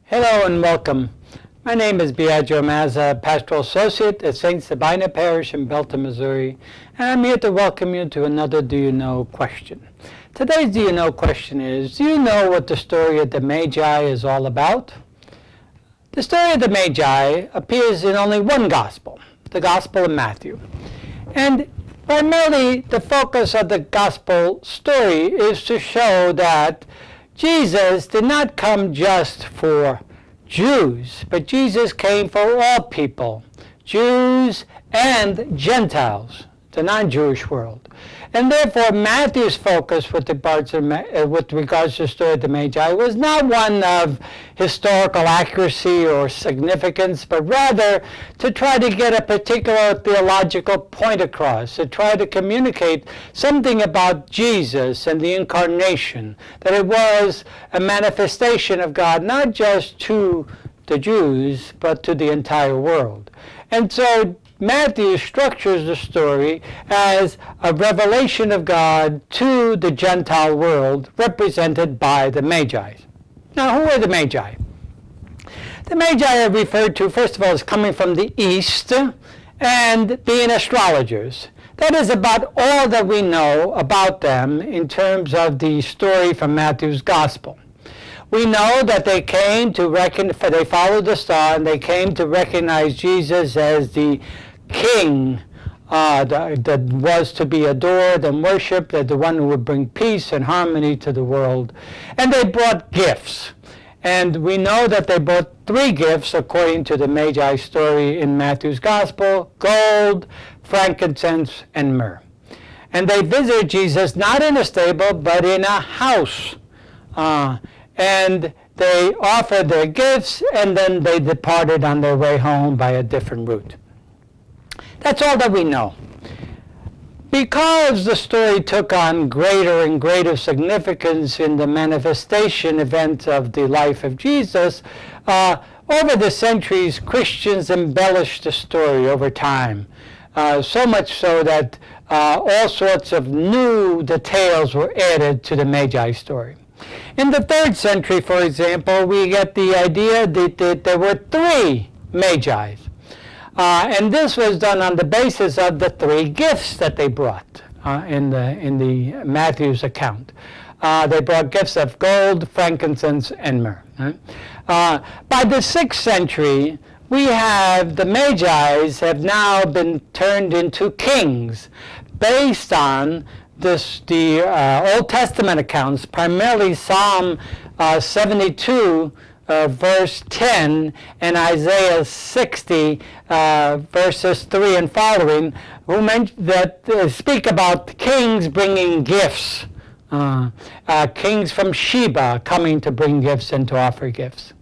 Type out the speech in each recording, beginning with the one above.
Hello and welcome. My name is Biagio Mazza, Pastoral Associate at St. Sabina Parish in Belton, Missouri, and I'm here to welcome you to another Do You Know question. Today's Do You Know question is, do you know what the story of the Magi is all about? The story of the Magi appears in only one gospel, the Gospel of Matthew. And primarily the focus of the gospel story is to show that Jesus did not come just for Jews, but Jesus came for all people, Jews and Gentiles, the non-Jewish world. And therefore, Matthew's focus with regards to the story of the Magi was not one of historical accuracy or significance, but rather to try to get a particular theological point across, to try to communicate something about Jesus and the incarnation, that it was a manifestation of God, not just to the Jews, but to the entire world. And so Matthew structures the story as a revelation of God to the Gentile world represented by the Magi. Now, who are the Magi? The Magi are referred to, first of all, as coming from the East and being astrologers. That is about all that we know about them in terms of the story from Matthew's Gospel. We know that they came to they followed the star, and they came to recognize Jesus as the King that was to be adored and worshipped, as the one who would bring peace and harmony to the world. And they brought gifts. And we know that they brought 3 gifts according to the Magi story in Matthew's Gospel: gold, frankincense, and myrrh. And they visited Jesus not in a stable, but in a house. And they offered their gifts, and then they departed on their way home by a different route. That's all that we know. Because the story took on greater and greater significance in the manifestation event of the life of Jesus, over the centuries, Christians embellished the story over time, so much so that all sorts of new details were added to the Magi story. In the 3rd century, for example, we get the idea that there were 3 Magi. And this was done on the basis of the 3 gifts that they brought in the Matthew's account. They brought gifts of gold, frankincense, and myrrh. By the 6th century, we have the Magi's have now been turned into kings based on the Old Testament accounts, primarily Psalm 72, verse 10, and Isaiah 60, verses 3 and following, that speak about kings bringing gifts, kings from Sheba coming to bring gifts and to offer gifts.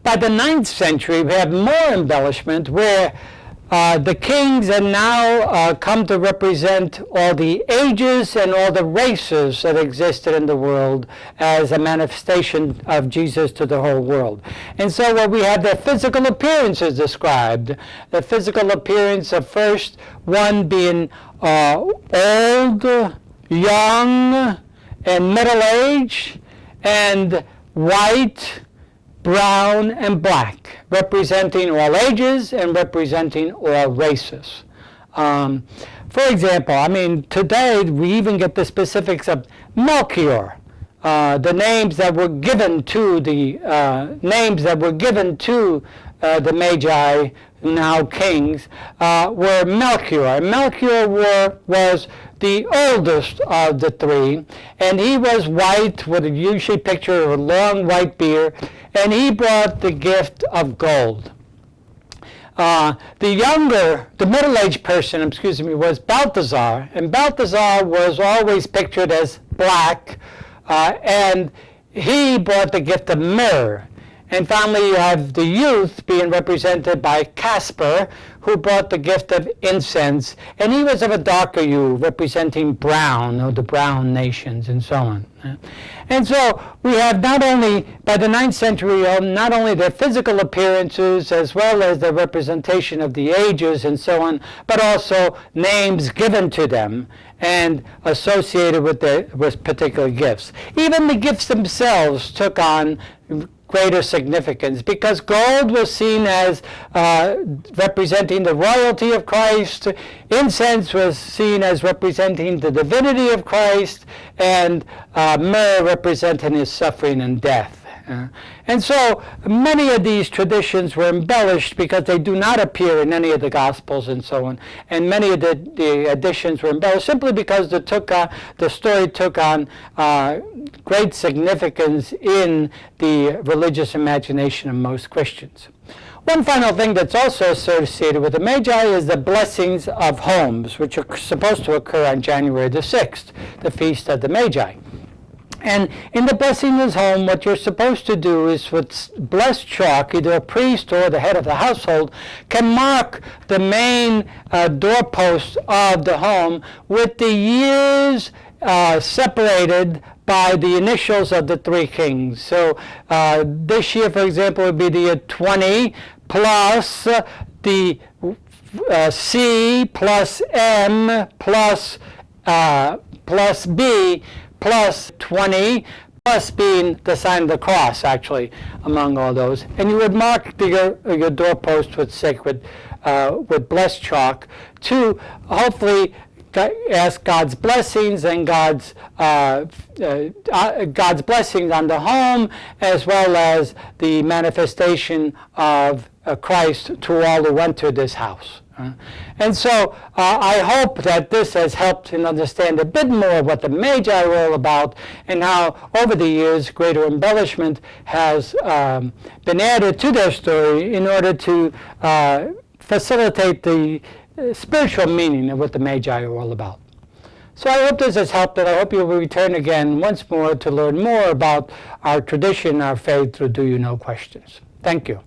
By the 9th century, we have more embellishment where the kings have now come to represent all the ages and all the races that existed in the world as a manifestation of Jesus to the whole world. And so where we have their physical appearances described, the physical appearance of first one being old, young, and middle-aged, and white, brown, and black, representing all ages and representing all races. For example, today we even get the specifics of Melchior, the names that were given to the Magi, now kings, were Melchior. Melchior was the oldest of the 3, and he was white with a usually picture of a long white beard, and he brought the gift of gold. The middle-aged person, was Balthazar, and Balthazar was always pictured as black, and he brought the gift of myrrh. And finally, you have the youth being represented by Caspar, who brought the gift of incense, and he was of a darker hue, representing brown, or the brown nations, and so on. And so we have not only, by the 9th century, not only their physical appearances, as well as their representation of the ages and so on, but also names given to them and associated with particular gifts. Even the gifts themselves took on greater significance, because gold was seen as representing the royalty of Christ, incense was seen as representing the divinity of Christ, and myrrh representing his suffering and death. And so many of these traditions were embellished because they do not appear in any of the Gospels and so on. And many of the additions were embellished simply because the story took on great significance in the religious imagination of most Christians. One final thing that's also associated with the Magi is the blessings of homes, which are supposed to occur on January the 6th, the Feast of the Magi. And in the blessing of his home, what you're supposed to do is with blessed chalk, either a priest or the head of the household can mark the main doorpost of the home with the years separated by the initials of the three kings. So this year, for example, would be the year 20 plus the C plus M plus B plus 20, plus being the sign of the cross, actually, among all those. And you would mark your doorpost with sacred, with blessed chalk to hopefully ask God's blessings and God's blessings on the home, as well as the manifestation of Christ to all who enter this house. And so I hope that this has helped to understand a bit more of what the Magi were all about, and how over the years greater embellishment has been added to their story in order to facilitate the spiritual meaning of what the Magi are all about. So I hope this has helped, and I hope you will return again once more to learn more about our tradition, our faith through Do You Know questions. Thank you.